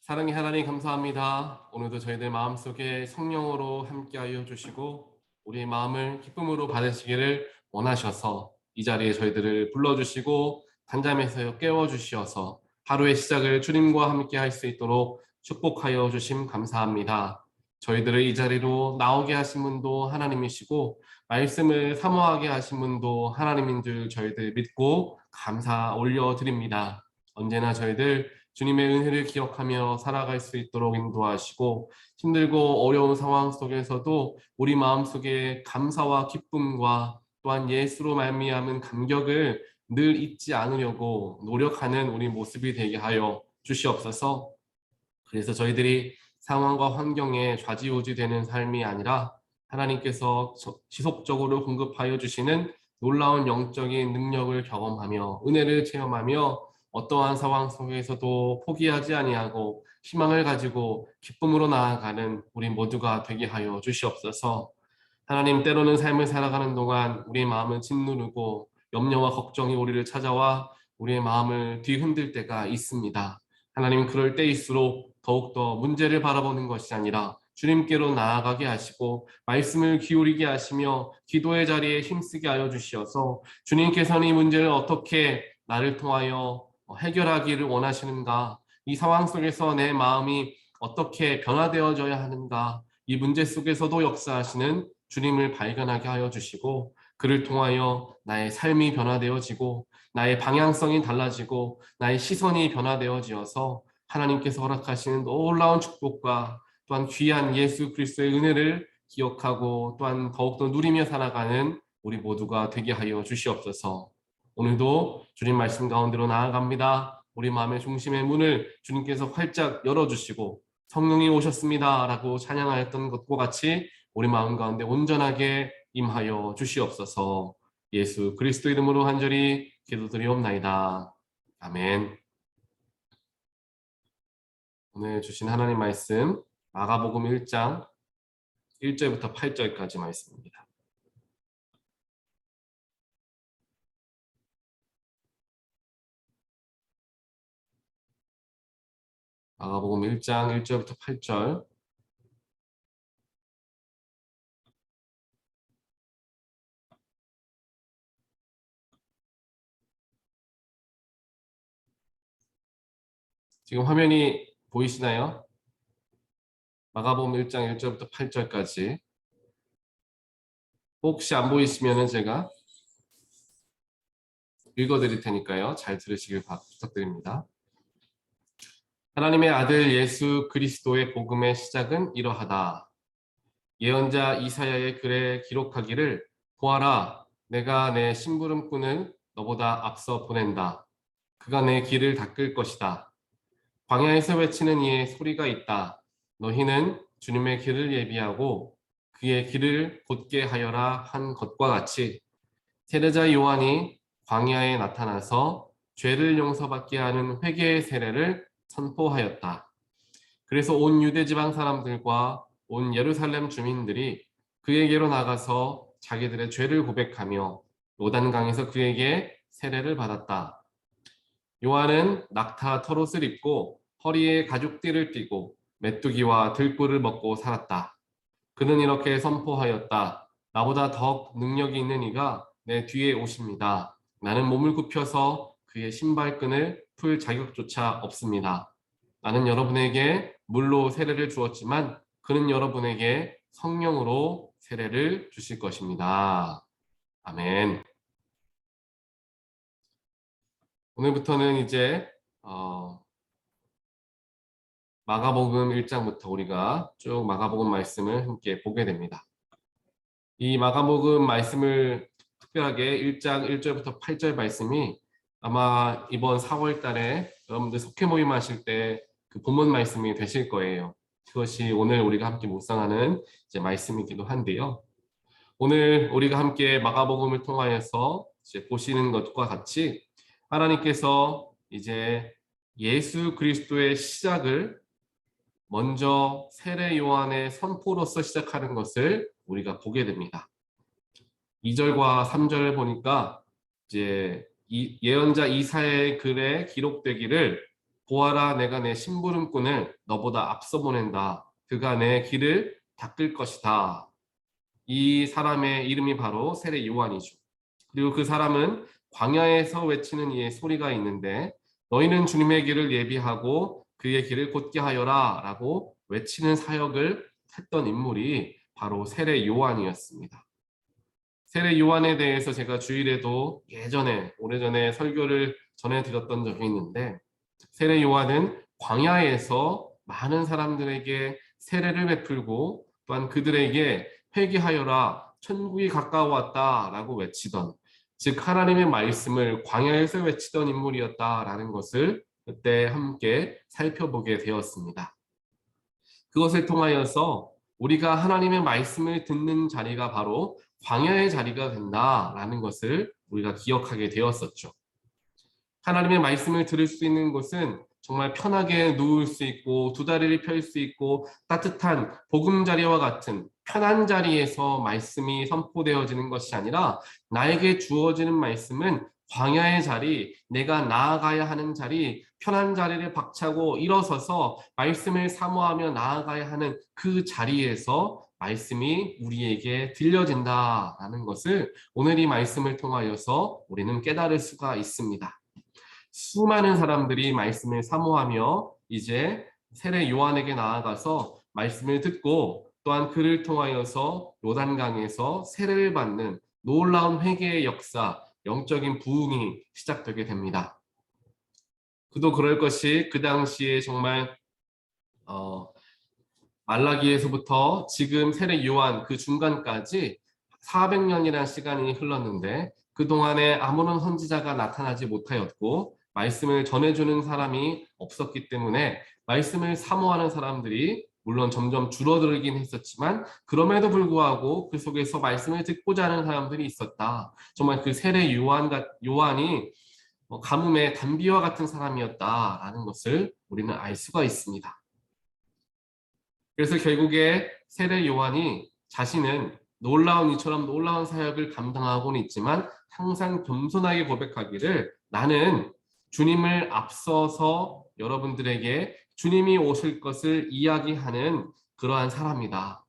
사랑의 하나님 감사합니다. 오늘도 저희들 마음속에 성령으로 함께하여 주시고 우리의 마음을 기쁨으로 받으시기를 원하셔서 이 자리에 저희들을 불러주시고 단잠에서 깨워주시어서 하루의 시작을 주님과 함께 할 수 있도록 축복하여 주심 감사합니다. 저희들을 이 자리로 나오게 하신 분도 하나님이시고 말씀을 사모하게 하신 분도 하나님인 줄 저희들 믿고 감사 올려드립니다. 언제나 저희들 주님의 은혜를 기억하며 살아갈 수 있도록 인도하시고 힘들고 어려운 상황 속에서도 우리 마음속에 감사와 기쁨과 또한 예수로 말미암은 감격을 늘 잊지 않으려고 노력하는 우리 모습이 되게 하여 주시옵소서. 그래서 저희들이 상황과 환경에 좌지우지되는 삶이 아니라 하나님께서 지속적으로 공급하여 주시는 놀라운 영적인 능력을 경험하며 은혜를 체험하며 어떠한 상황 속에서도 포기하지 아니하고 희망을 가지고 기쁨으로 나아가는 우리 모두가 되게 하여 주시옵소서. 하나님, 때로는 삶을 살아가는 동안 우리의 마음은 짓누르고 염려와 걱정이 우리를 찾아와 우리의 마음을 뒤흔들 때가 있습니다. 하나님, 그럴 때일수록 더욱더 문제를 바라보는 것이 아니라 주님께로 나아가게 하시고 말씀을 기울이게 하시며 기도의 자리에 힘쓰게 하여 주시어서 주님께서는 이 문제를 어떻게 나를 통하여 해결하기를 원하시는가, 이 상황 속에서 내 마음이 어떻게 변화되어져야 하는가, 이 문제 속에서도 역사하시는 주님을 발견하게 하여 주시고 그를 통하여 나의 삶이 변화되어지고 나의 방향성이 달라지고 나의 시선이 변화되어지어서 하나님께서 허락하시는 놀라운 축복과 또한 귀한 예수 그리스도의 은혜를 기억하고 또한 더욱더 누리며 살아가는 우리 모두가 되게 하여 주시옵소서. 오늘도 주님 말씀 가운데로 나아갑니다. 우리 마음의 중심의 문을 주님께서 활짝 열어주시고 성령이 오셨습니다 라고 찬양하였던 것과 같이 우리 마음 가운데 온전하게 임하여 주시옵소서. 예수 그리스도 이름으로 간절히 기도드리옵나이다. 아멘. 오늘 주신 하나님 말씀 마가복음 1장 1절부터 8절까지 말씀입니다. 마가복음 1장 1절부터 8절. 지금 화면이 보이시나요? 마가복음 1장 1절부터 8절까지. 혹시 안 보이시면 제가 읽어드릴 테니까요. 잘 들으시길 부탁드립니다. 하나님의 아들 예수 그리스도의 복음의 시작은 이러하다. 예언자 이사야의 글에 기록하기를 보아라, 내가 내 심부름꾼을 너보다 앞서 보낸다. 그가 내 길을 닦을 것이다. 광야에서 외치는 이의 소리가 있다. 너희는 주님의 길을 예비하고 그의 길을 곧게 하여라 한 것과 같이 세례자 요한이 광야에 나타나서 죄를 용서받게 하는 회개의 세례를 선포하였다. 그래서 온 유대 지방 사람들과 온 예루살렘 주민들이 그에게로 나가서 자기들의 죄를 고백하며 요단강에서 그에게 세례를 받았다. 요한은 낙타 털옷을 입고 허리에 가죽띠를 띠고 메뚜기와 들꿀을 먹고 살았다. 그는 이렇게 선포하였다. 나보다 더 능력이 있는 이가 내 뒤에 오십니다. 나는 몸을 굽혀서 그의 신발끈을 풀 자격조차 없습니다. 나는 여러분에게 물로 세례를 주었지만 그는 여러분에게 성령으로 세례를 주실 것입니다. 아멘. 오늘부터는 이제 마가복음 1장부터 우리가 쭉 마가복음 말씀을 함께 보게 됩니다. 이 마가복음 말씀을 특별하게 1장 1절부터 8절 말씀이 아마 이번 4월 달에 여러분들 속회 모임 하실 때 그 본문 말씀이 되실 거예요. 그것이 오늘 우리가 함께 묵상하는 이제 말씀이기도 한데요. 오늘 우리가 함께 마가복음을 통하여서 이제 보시는 것과 같이 하나님께서 이제 예수 그리스도의 시작을 먼저 세례 요한의 선포로서 시작하는 것을 우리가 보게 됩니다. 2절과 3절을 보니까 이제 예언자 이사야의 글에 기록되기를 보아라, 내가 내 심부름꾼을 너보다 앞서 보낸다. 그가 내 길을 닦을 것이다. 이 사람의 이름이 바로 세례 요한이죠. 그리고 그 사람은 광야에서 외치는 이의 소리가 있는데 너희는 주님의 길을 예비하고 그의 길을 곧게 하여라 라고 외치는 사역을 했던 인물이 바로 세례 요한이었습니다. 세례 요한에 대해서 제가 주일에도 예전에 오래전에 설교를 전해드렸던 적이 있는데 세례 요한은 광야에서 많은 사람들에게 세례를 베풀고 또한 그들에게 회개하여라 천국이 가까워왔다라고 외치던 즉 하나님의 말씀을 광야에서 외치던 인물이었다라는 것을 그때 함께 살펴보게 되었습니다. 그것을 통하여서 우리가 하나님의 말씀을 듣는 자리가 바로 광야의 자리가 된다라는 것을 우리가 기억하게 되었었죠. 하나님의 말씀을 들을 수 있는 곳은 정말 편하게 누울 수 있고 두 다리를 펼 수 있고 따뜻한 보금자리와 같은 편한 자리에서 말씀이 선포되어지는 것이 아니라 나에게 주어지는 말씀은 광야의 자리, 내가 나아가야 하는 자리, 편한 자리를 박차고 일어서서 말씀을 사모하며 나아가야 하는 그 자리에서 말씀이 우리에게 들려진다라는 것을 오늘 이 말씀을 통하여서 우리는 깨달을 수가 있습니다. 수많은 사람들이 말씀을 사모하며 이제 세례 요한에게 나아가서 말씀을 듣고 또한 그를 통하여서 요단강에서 세례를 받는 놀라운 회개의 역사, 영적인 부흥이 시작되게 됩니다. 그도 그럴 것이 그 당시에 정말 말라기에서부터 지금 세례 요한 그 중간까지 400년이라는 시간이 흘렀는데 그동안에 아무런 선지자가 나타나지 못하였고 말씀을 전해주는 사람이 없었기 때문에 말씀을 사모하는 사람들이 물론 점점 줄어들긴 했었지만 그럼에도 불구하고 그 속에서 말씀을 듣고자 하는 사람들이 있었다. 정말 그 세례 요한이 가뭄의 단비와 같은 사람이었다라는 것을 우리는 알 수가 있습니다. 그래서 결국에 세례 요한이 자신은 놀라운 이처럼 놀라운 사역을 감당하고는 있지만 항상 겸손하게 고백하기를 나는 주님을 앞서서 여러분들에게 주님이 오실 것을 이야기하는 그러한 사람이다.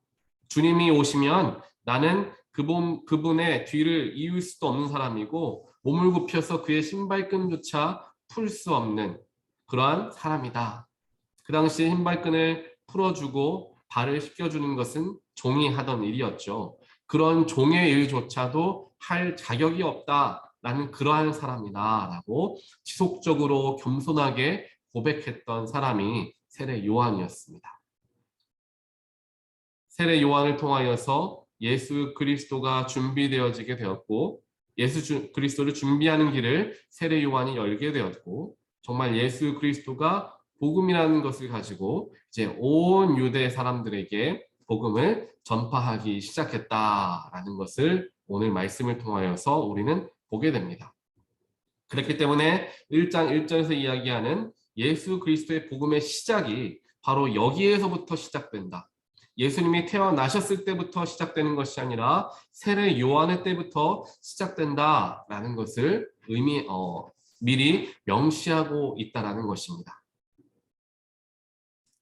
주님이 오시면 나는 그분의 뒤를 이을 수도 없는 사람이고 몸을 굽혀서 그의 신발끈조차 풀 수 없는 그러한 사람이다. 그 당시에 신발끈을 풀어주고 발을 씻겨주는 것은 종이 하던 일이었죠. 그런 종의 일조차도 할 자격이 없다라는 그러한 사람이다라고 지속적으로 겸손하게 고백했던 사람이 세례 요한이었습니다. 세례 요한을 통하여서 예수 그리스도가 준비되어지게 되었고 예수 그리스도를 준비하는 길을 세례 요한이 열게 되었고 정말 예수 그리스도가 복음이라는 것을 가지고 이제 온 유대 사람들에게 복음을 전파하기 시작했다라는 것을 오늘 말씀을 통하여서 우리는 보게 됩니다. 그렇기 때문에 1장 1절에서 이야기하는 예수 그리스도의 복음의 시작이 바로 여기에서부터 시작된다. 예수님이 태어나셨을 때부터 시작되는 것이 아니라 세례 요한의 때부터 시작된다라는 것을 미리 명시하고 있다라는 것입니다.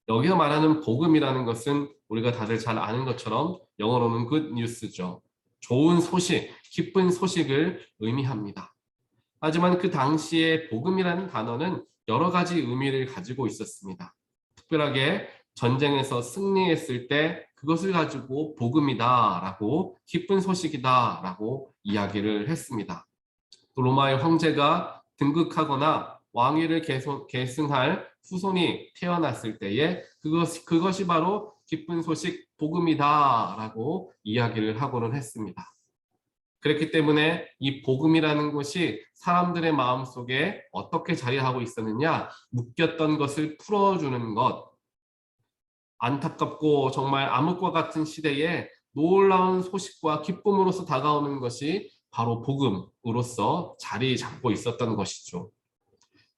여기서 말하는 복음이라는 것은 우리가 다들 잘 아는 것처럼 영어로는 good news죠. 좋은 소식, 기쁜 소식을 의미합니다. 하지만 그 당시에 복음이라는 단어는 여러 가지 의미를 가지고 있었습니다. 특별하게 전쟁에서 승리했을 때 그것을 가지고 복음이다라고 기쁜 소식이다라고 이야기를 했습니다. 또 로마의 황제가 등극하거나 왕위를 계승할 후손이 태어났을 때에 그것이 바로 기쁜 소식 복음이다라고 이야기를 하고는 했습니다. 그렇기 때문에 이 복음이라는 것이 사람들의 마음속에 어떻게 자리하고 있었느냐, 묶였던 것을 풀어주는 것, 안타깝고 정말 암흑과 같은 시대에 놀라운 소식과 기쁨으로서 다가오는 것이 바로 복음으로서 자리 잡고 있었던 것이죠.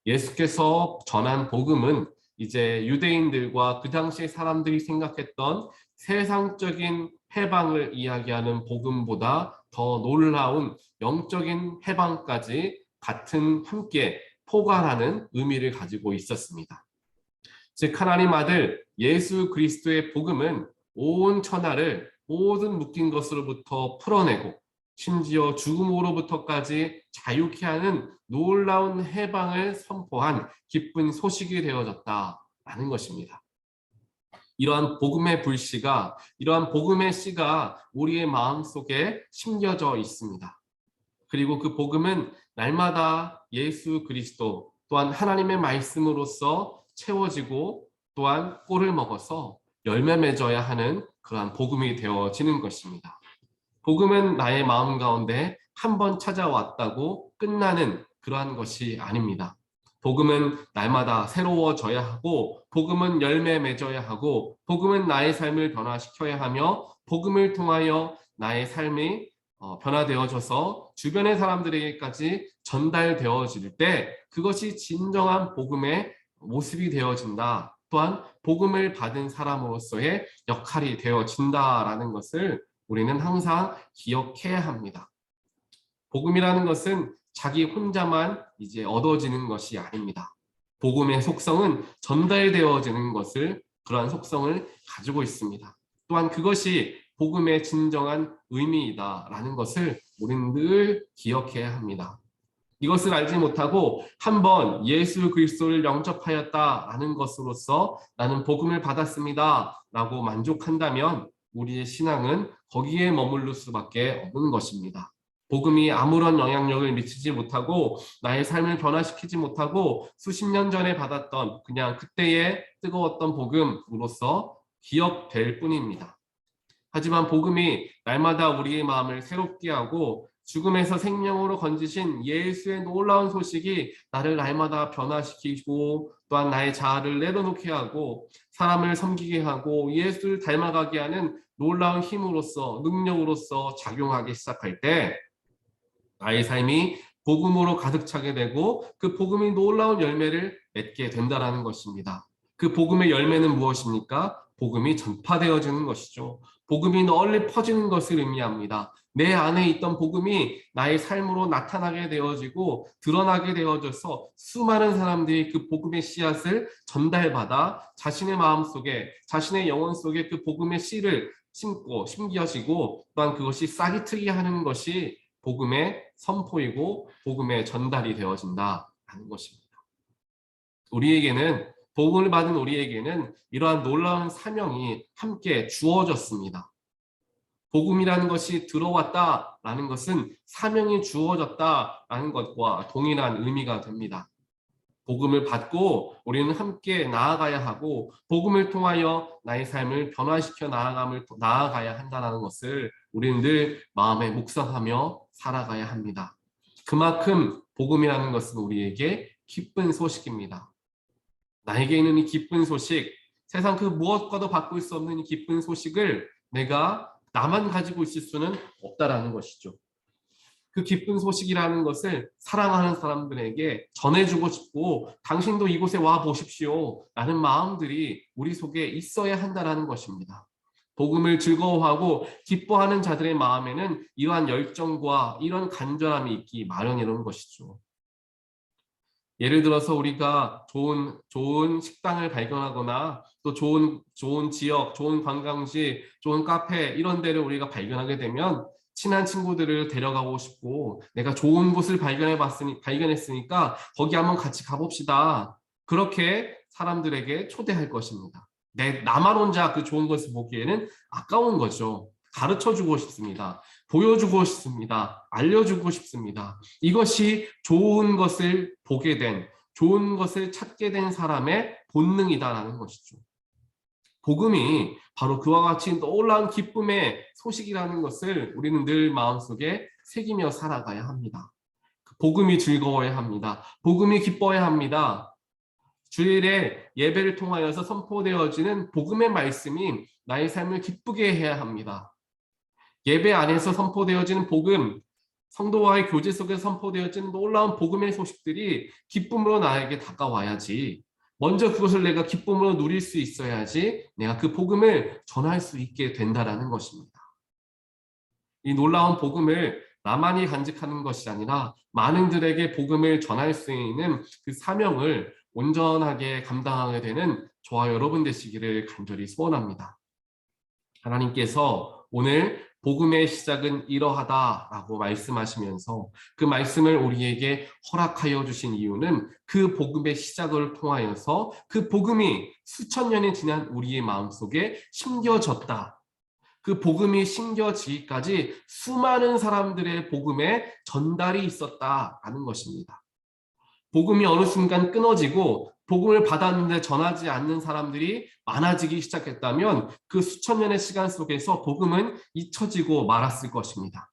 예수께서 전한 복음은 이제 유대인들과 그 당시 사람들이 생각했던 세상적인 해방을 이야기하는 복음보다 더 놀라운 영적인 해방까지 같은 함께 포괄하는 의미를 가지고 있었습니다. 즉 하나님 아들 예수 그리스도의 복음은 온 천하를 모든 묶인 것으로부터 풀어내고 심지어 죽음으로부터까지 자유케 하는 놀라운 해방을 선포한 기쁜 소식이 되어졌다라는 것입니다. 이러한 복음의 불씨가, 이러한 복음의 씨가 우리의 마음속에 심겨져 있습니다. 그리고 그 복음은 날마다 예수 그리스도 또한 하나님의 말씀으로서 채워지고 또한 꼴을 먹어서 열매 맺어야 하는 그러한 복음이 되어지는 것입니다. 복음은 나의 마음 가운데 한 번 찾아왔다고 끝나는 그러한 것이 아닙니다. 복음은 날마다 새로워져야 하고, 복음은 열매 맺어야 하고, 복음은 나의 삶을 변화시켜야 하며, 복음을 통하여 나의 삶이 변화되어져서 주변의 사람들에게까지 전달되어질 때 그것이 진정한 복음의 모습이 되어진다. 또한 복음을 받은 사람으로서의 역할이 되어진다라는 것을 우리는 항상 기억해야 합니다. 복음이라는 것은 자기 혼자만 이제 얻어지는 것이 아닙니다. 복음의 속성은 전달되어지는 것을, 그러한 속성을 가지고 있습니다. 또한 그것이 복음의 진정한 의미이다라는 것을 우리는 늘 기억해야 합니다. 이것을 알지 못하고 한번 예수 그리스도를 영접하였다라는 것으로서 나는 복음을 받았습니다 라고 만족한다면 우리의 신앙은 거기에 머무를 수밖에 없는 것입니다. 복음이 아무런 영향력을 미치지 못하고 나의 삶을 변화시키지 못하고 수십 년 전에 받았던 그냥 그때의 뜨거웠던 복음으로서 기억될 뿐입니다. 하지만 복음이 날마다 우리의 마음을 새롭게 하고 죽음에서 생명으로 건지신 예수의 놀라운 소식이 나를 날마다 변화시키고 또한 나의 자아를 내려놓게 하고 사람을 섬기게 하고 예수를 닮아가게 하는 놀라운 힘으로서, 능력으로서 작용하기 시작할 때 나의 삶이 복음으로 가득 차게 되고 그 복음이 놀라운 열매를 맺게 된다는 것입니다. 그 복음의 열매는 무엇입니까? 복음이 전파되어지는 것이죠. 복음이 널리 퍼지는 것을 의미합니다. 내 안에 있던 복음이 나의 삶으로 나타나게 되어지고 드러나게 되어져서 수많은 사람들이 그 복음의 씨앗을 전달받아 자신의 마음속에, 자신의 영혼 속에 그 복음의 씨를 심고 심겨지고 또한 그것이 싹이 트게 하는 것이 복음의 선포이고 복음의 전달이 되어진다는 것입니다. 우리에게는, 복음을 받은 우리에게는 이러한 놀라운 사명이 함께 주어졌습니다. 복음이라는 것이 들어왔다라는 것은 사명이 주어졌다라는 것과 동일한 의미가 됩니다. 복음을 받고 우리는 함께 나아가야 하고 복음을 통하여 나의 삶을 변화시켜 나아가야 한다는 것을 우리는 늘 마음에 묵상하며 살아가야 합니다. 그만큼 복음이라는 것은 우리에게 기쁜 소식입니다. 나에게 있는 이 기쁜 소식, 세상 그 무엇과도 바꿀 수 없는 이 기쁜 소식을 내가 나만 가지고 있을 수는 없다라는 것이죠. 그 기쁜 소식이라는 것을 사랑하는 사람들에게 전해주고 싶고 당신도 이곳에 와 보십시오 라는 마음들이 우리 속에 있어야 한다는 것입니다. 복음을 즐거워하고 기뻐하는 자들의 마음에는 이러한 열정과 이런 간절함이 있기 마련이라는 것이죠. 예를 들어서 우리가 좋은 식당을 발견하거나 또 좋은 지역, 좋은 관광지, 좋은 카페 이런 데를 우리가 발견하게 되면 친한 친구들을 데려가고 싶고 내가 좋은 곳을 발견했으니까 거기 한번 같이 가봅시다. 그렇게 사람들에게 초대할 것입니다. 나만 혼자 그 좋은 것을 보기에는 아까운 거죠. 가르쳐주고 싶습니다. 보여주고 싶습니다. 알려주고 싶습니다. 이것이 좋은 것을 보게 된, 좋은 것을 찾게 된 사람의 본능이다라는 것이죠. 복음이 바로 그와 같이 놀라운 기쁨의 소식이라는 것을 우리는 늘 마음속에 새기며 살아가야 합니다. 복음이 즐거워야 합니다. 복음이 기뻐야 합니다. 주일에 예배를 통하여서 선포되어지는 복음의 말씀이 나의 삶을 기쁘게 해야 합니다. 예배 안에서 선포되어지는 복음, 성도와의 교제 속에서 선포되어지는 놀라운 복음의 소식들이 기쁨으로 나에게 다가와야지. 먼저 그것을 내가 기쁨으로 누릴 수 있어야지 내가 그 복음을 전할 수 있게 된다는 것입니다. 이 놀라운 복음을 나만이 간직하는 것이 아니라 많은 들에게 복음을 전할 수 있는 그 사명을 온전하게 감당하게 되는 저와 여러분 되시기를 간절히 소원합니다. 하나님께서 오늘 복음의 시작은 이러하다라고 말씀하시면서 그 말씀을 우리에게 허락하여 주신 이유는 그 복음의 시작을 통하여서 그 복음이 수천 년이 지난 우리의 마음속에 심겨졌다. 그 복음이 심겨지기까지 수많은 사람들의 복음에 전달이 있었다라는 것입니다. 복음이 어느 순간 끊어지고 복음을 받았는데 전하지 않는 사람들이 많아지기 시작했다면 그 수천 년의 시간 속에서 복음은 잊혀지고 말았을 것입니다.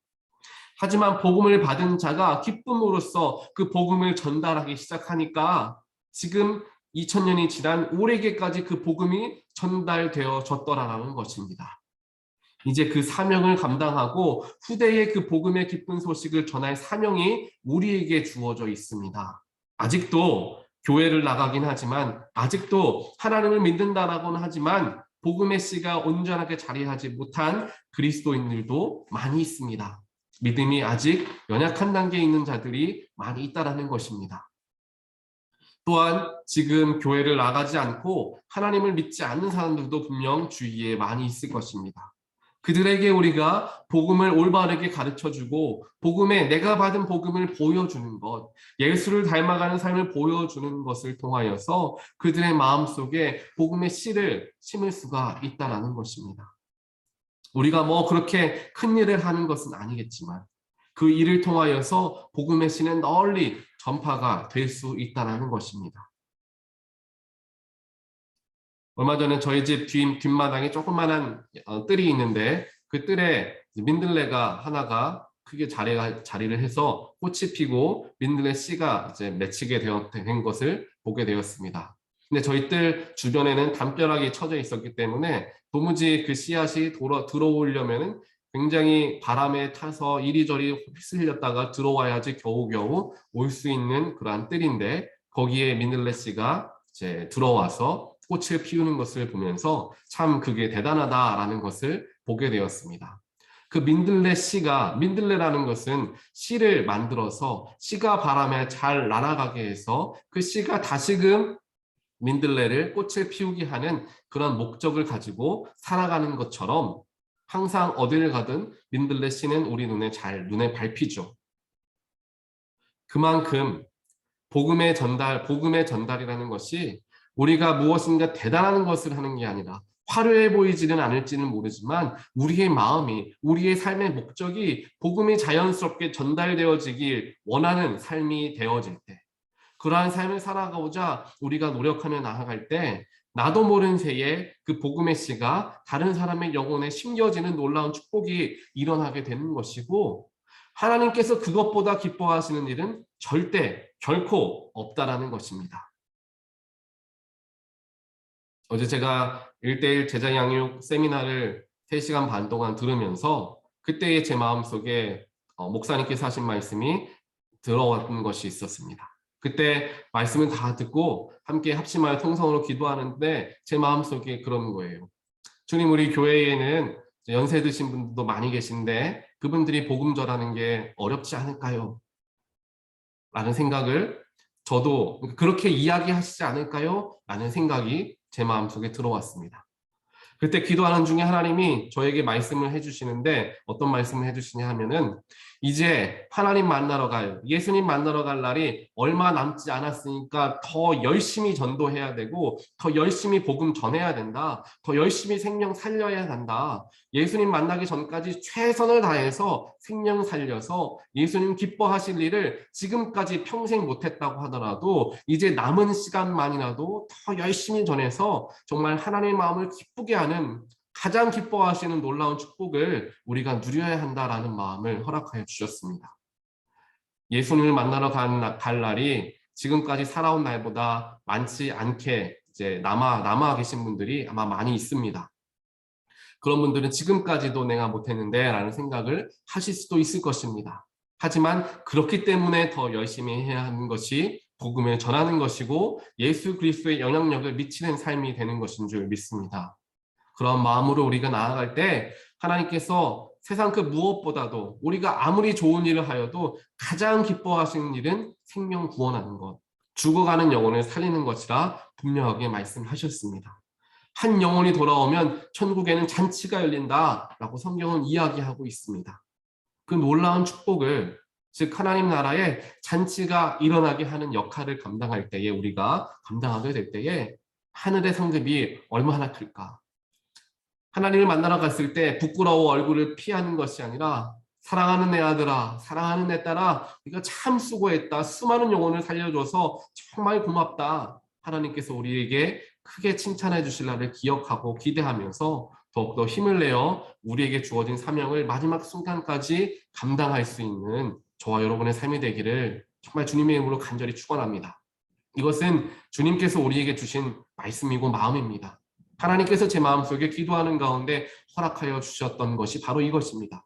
하지만 복음을 받은 자가 기쁨으로써 그 복음을 전달하기 시작하니까 지금 2000년이 지난 우리에게까지 그 복음이 전달되어졌더라라는 것입니다. 이제 그 사명을 감당하고 후대에 그 복음의 기쁜 소식을 전할 사명이 우리에게 주어져 있습니다. 아직도 교회를 나가긴 하지만, 아직도 하나님을 믿는다라고는 하지만 복음의 씨가 온전하게 자리하지 못한 그리스도인들도 많이 있습니다. 믿음이 아직 연약한 단계에 있는 자들이 많이 있다라는 것입니다. 또한 지금 교회를 나가지 않고 하나님을 믿지 않는 사람들도 분명 주위에 많이 있을 것입니다. 그들에게 우리가 복음을 올바르게 가르쳐주고 복음에 내가 받은 복음을 보여주는 것, 예수를 닮아가는 삶을 보여주는 것을 통하여서 그들의 마음속에 복음의 씨를 심을 수가 있다는 것입니다. 우리가 뭐 그렇게 큰 일을 하는 것은 아니겠지만 그 일을 통하여서 복음의 씨는 널리 전파가 될 수 있다는 것입니다. 얼마 전에 저희 집 뒷마당에 조그만한 뜰이 있는데 그 뜰에 민들레가 하나가 크게 자리를 해서 꽃이 피고 민들레 씨가 이제 맺히게 된 것을 보게 되었습니다. 근데 저희 뜰 주변에는 담벼락이 쳐져 있었기 때문에 도무지 그 씨앗이 들어오려면은 굉장히 바람에 타서 이리저리 휩쓸렸다가 들어와야지 겨우겨우 올 수 있는 그러한 뜰인데 거기에 민들레 씨가 이제 들어와서 꽃을 피우는 것을 보면서 참 그게 대단하다라는 것을 보게 되었습니다. 그 민들레 씨가, 민들레라는 것은 씨를 만들어서 씨가 바람에 잘 날아가게 해서 그 씨가 다시금 민들레를 꽃을 피우게 하는 그런 목적을 가지고 살아가는 것처럼 항상 어디를 가든 민들레 씨는 우리 눈에 밟히죠. 그만큼 복음의 전달이라는 것이 우리가 무엇인가 대단한 것을 하는 게 아니라 화려해 보이지는 않을지는 모르지만 우리의 마음이, 우리의 삶의 목적이 복음이 자연스럽게 전달되어지길 원하는 삶이 되어질 때, 그러한 삶을 살아가고자 우리가 노력하며 나아갈 때 나도 모른 새에 그 복음의 씨가 다른 사람의 영혼에 심겨지는 놀라운 축복이 일어나게 되는 것이고, 하나님께서 그것보다 기뻐하시는 일은 결코 없다라는 것입니다. 어제 제가 1:1 제자 양육 세미나를 3시간 반 동안 들으면서 그때의 제 마음속에 목사님께서 하신 말씀이 들어왔던 것이 있었습니다. 그때 말씀을 다 듣고 함께 합심하여 통성으로 기도하는데 제 마음속에 그런 거예요. 주님, 우리 교회에는 연세 드신 분들도 많이 계신데 그분들이 복음 전하는 게 어렵지 않을까요? 라는 생각을, 저도 그렇게 이야기하시지 않을까요? 라는 생각이 제 마음속에 들어왔습니다. 그때 기도하는 중에 하나님이 저에게 말씀을 해주시는데 어떤 말씀을 해주시냐 하면은, 이제 하나님 만나러 예수님 만나러 갈 날이 얼마 남지 않았으니까 더 열심히 전도해야 되고 더 열심히 복음 전해야 된다. 더 열심히 생명 살려야 한다. 예수님 만나기 전까지 최선을 다해서 생명 살려서 예수님 기뻐하실 일을 지금까지 평생 못했다고 하더라도 이제 남은 시간만이라도 더 열심히 전해서 정말 하나님의 마음을 기쁘게 하는, 가장 기뻐하시는 놀라운 축복을 우리가 누려야 한다라는 마음을 허락하여 주셨습니다. 예수님을 만나러 갈 날이 지금까지 살아온 날보다 많지 않게 이제 남아 계신 분들이 아마 많이 있습니다. 그런 분들은 지금까지도 내가 못했는데 라는 생각을 하실 수도 있을 것입니다. 하지만 그렇기 때문에 더 열심히 해야 하는 것이 복음을 전하는 것이고 예수 그리스도의 영향력을 미치는 삶이 되는 것인 줄 믿습니다. 그런 마음으로 우리가 나아갈 때 하나님께서 세상 그 무엇보다도 우리가 아무리 좋은 일을 하여도 가장 기뻐하시는 일은 생명 구원하는 것, 죽어가는 영혼을 살리는 것이라 분명하게 말씀하셨습니다. 한 영혼이 돌아오면 천국에는 잔치가 열린다라고 성경은 이야기하고 있습니다. 그 놀라운 축복을, 즉 하나님 나라에 잔치가 일어나게 하는 역할을 감당할 때에, 우리가 감당하게 될 때에 하늘의 상급이 얼마나 클까. 하나님을 만나러 갔을 때 부끄러워 얼굴을 피하는 것이 아니라, 사랑하는 내 아들아, 사랑하는 내 딸아, 네가 참 수고했다, 수많은 영혼을 살려줘서 정말 고맙다, 하나님께서 우리에게 크게 칭찬해 주실 날을 기억하고 기대하면서 더욱더 힘을 내어 우리에게 주어진 사명을 마지막 순간까지 감당할 수 있는 저와 여러분의 삶이 되기를 정말 주님의 이름으로 간절히 축원합니다. 이것은 주님께서 우리에게 주신 말씀이고 마음입니다. 하나님께서 제 마음속에 기도하는 가운데 허락하여 주셨던 것이 바로 이것입니다.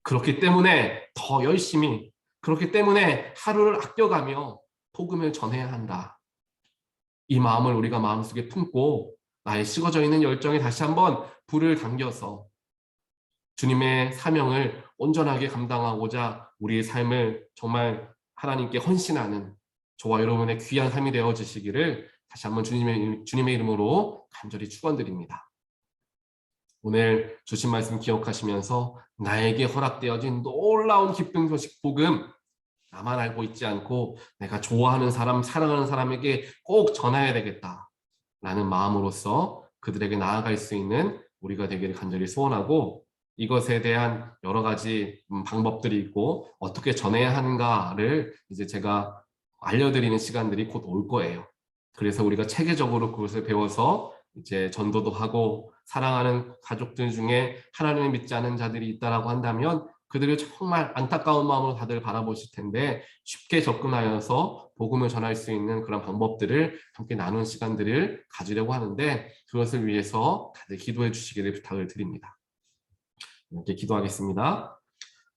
그렇기 때문에 더 열심히, 그렇기 때문에 하루를 아껴가며 복음을 전해야 한다. 이 마음을 우리가 마음속에 품고 나의 식어져 있는 열정에 다시 한번 불을 당겨서 주님의 사명을 온전하게 감당하고자 우리의 삶을 정말 하나님께 헌신하는 저와 여러분의 귀한 삶이 되어지시기를 다시 한번 주님의 이름으로 간절히 축원드립니다. 오늘 주신 말씀 기억하시면서 나에게 허락되어진 놀라운 기쁜 소식 복음, 나만 알고 있지 않고 내가 좋아하는 사람, 사랑하는 사람에게 꼭 전해야 되겠다라는 마음으로서 그들에게 나아갈 수 있는 우리가 되기를 간절히 소원하고, 이것에 대한 여러 가지 방법들이 있고 어떻게 전해야 하는가를 이제 제가 알려드리는 시간들이 곧 올 거예요. 그래서 우리가 체계적으로 그것을 배워서 이제 전도도 하고, 사랑하는 가족들 중에 하나님을 믿지 않은 자들이 있다라고 한다면 그들을 정말 안타까운 마음으로 다들 바라보실 텐데, 쉽게 접근하여서 복음을 전할 수 있는 그런 방법들을 함께 나눈 시간들을 가지려고 하는데, 그것을 위해서 다들 기도해 주시기를 부탁을 드립니다. 이렇게 기도하겠습니다.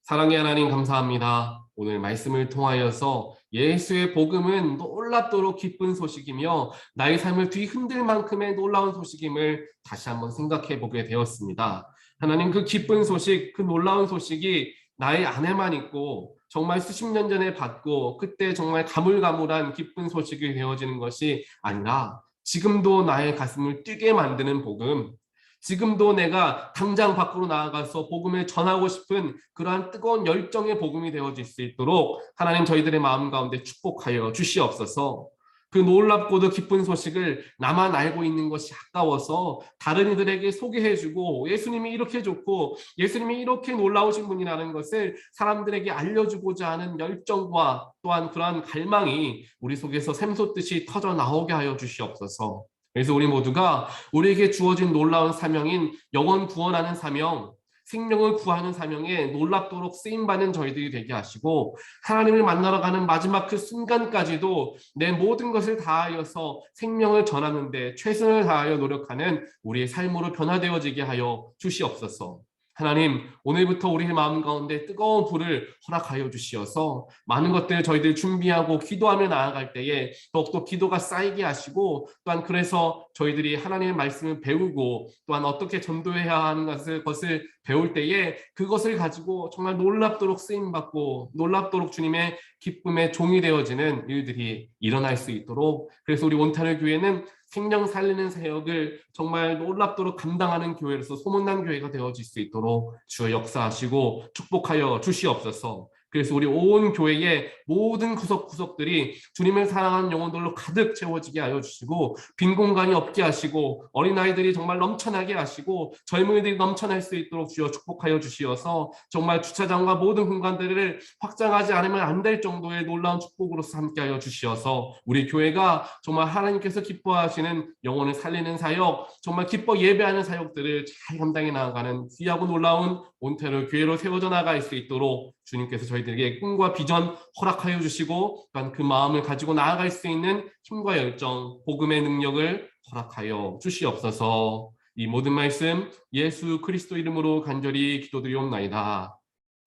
사랑의 하나님, 감사합니다. 오늘 말씀을 통하여서 예수의 복음은 놀랍도록 기쁜 소식이며 나의 삶을 뒤흔들 만큼의 놀라운 소식임을 다시 한번 생각해 보게 되었습니다. 하나님, 그 기쁜 소식, 그 놀라운 소식이 나의 안에만 있고 정말 수십 년 전에 받고 그때 정말 가물가물한 기쁜 소식이 되어지는 것이 아니라, 지금도 나의 가슴을 뛰게 만드는 복음, 지금도 내가 당장 밖으로 나아가서 복음을 전하고 싶은 그러한 뜨거운 열정의 복음이 되어질 수 있도록 하나님, 저희들의 마음 가운데 축복하여 주시옵소서. 그 놀랍고도 기쁜 소식을 나만 알고 있는 것이 아까워서 다른 이들에게 소개해주고, 예수님이 이렇게 좋고 예수님이 이렇게 놀라우신 분이라는 것을 사람들에게 알려주고자 하는 열정과 또한 그러한 갈망이 우리 속에서 샘솟듯이 터져 나오게 하여 주시옵소서. 그래서 우리 모두가 우리에게 주어진 놀라운 사명인 영혼 구원하는 사명, 생명을 구하는 사명에 놀랍도록 쓰임받는 저희들이 되게 하시고, 하나님을 만나러 가는 마지막 그 순간까지도 내 모든 것을 다하여서 생명을 전하는 데 최선을 다하여 노력하는 우리의 삶으로 변화되어지게 하여 주시옵소서. 하나님, 오늘부터 우리의 마음 가운데 뜨거운 불을 허락하여 주시어서 많은 것들 저희들 준비하고 기도하며 나아갈 때에 더욱더 기도가 쌓이게 하시고, 또한 그래서 저희들이 하나님의 말씀을 배우고 또한 어떻게 전도해야 하는 것을 배울 때에 그것을 가지고 정말 놀랍도록 쓰임받고 놀랍도록 주님의 기쁨의 종이 되어지는 일들이 일어날 수 있도록, 그래서 우리 온타뉴 교회는 생명 살리는 사역을 정말 놀랍도록 감당하는 교회로서 소문난 교회가 되어질 수 있도록 주여 역사하시고 축복하여 주시옵소서. 그래서 우리 온 교회의 모든 구석구석들이 주님을 사랑하는 영혼들로 가득 채워지게 하여 주시고, 빈 공간이 없게 하시고, 어린아이들이 정말 넘쳐나게 하시고, 젊은이들이 넘쳐날 수 있도록 주여 축복하여 주시어서 정말 주차장과 모든 공간들을 확장하지 않으면 안 될 정도의 놀라운 축복으로서 함께 하여 주시어서 우리 교회가 정말 하나님께서 기뻐하시는 영혼을 살리는 사역, 정말 기뻐 예배하는 사역들을 잘 감당해 나아가는 귀하고 놀라운 온타뉴 교회로 세워져 나갈 수 있도록 주님께서 저희들에게 꿈과 비전 허락하여 주시고, 또한 그 마음을 가지고 나아갈 수 있는 힘과 열정, 복음의 능력을 허락하여 주시옵소서. 이 모든 말씀 예수 그리스도 이름으로 간절히 기도드리옵나이다.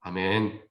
아멘.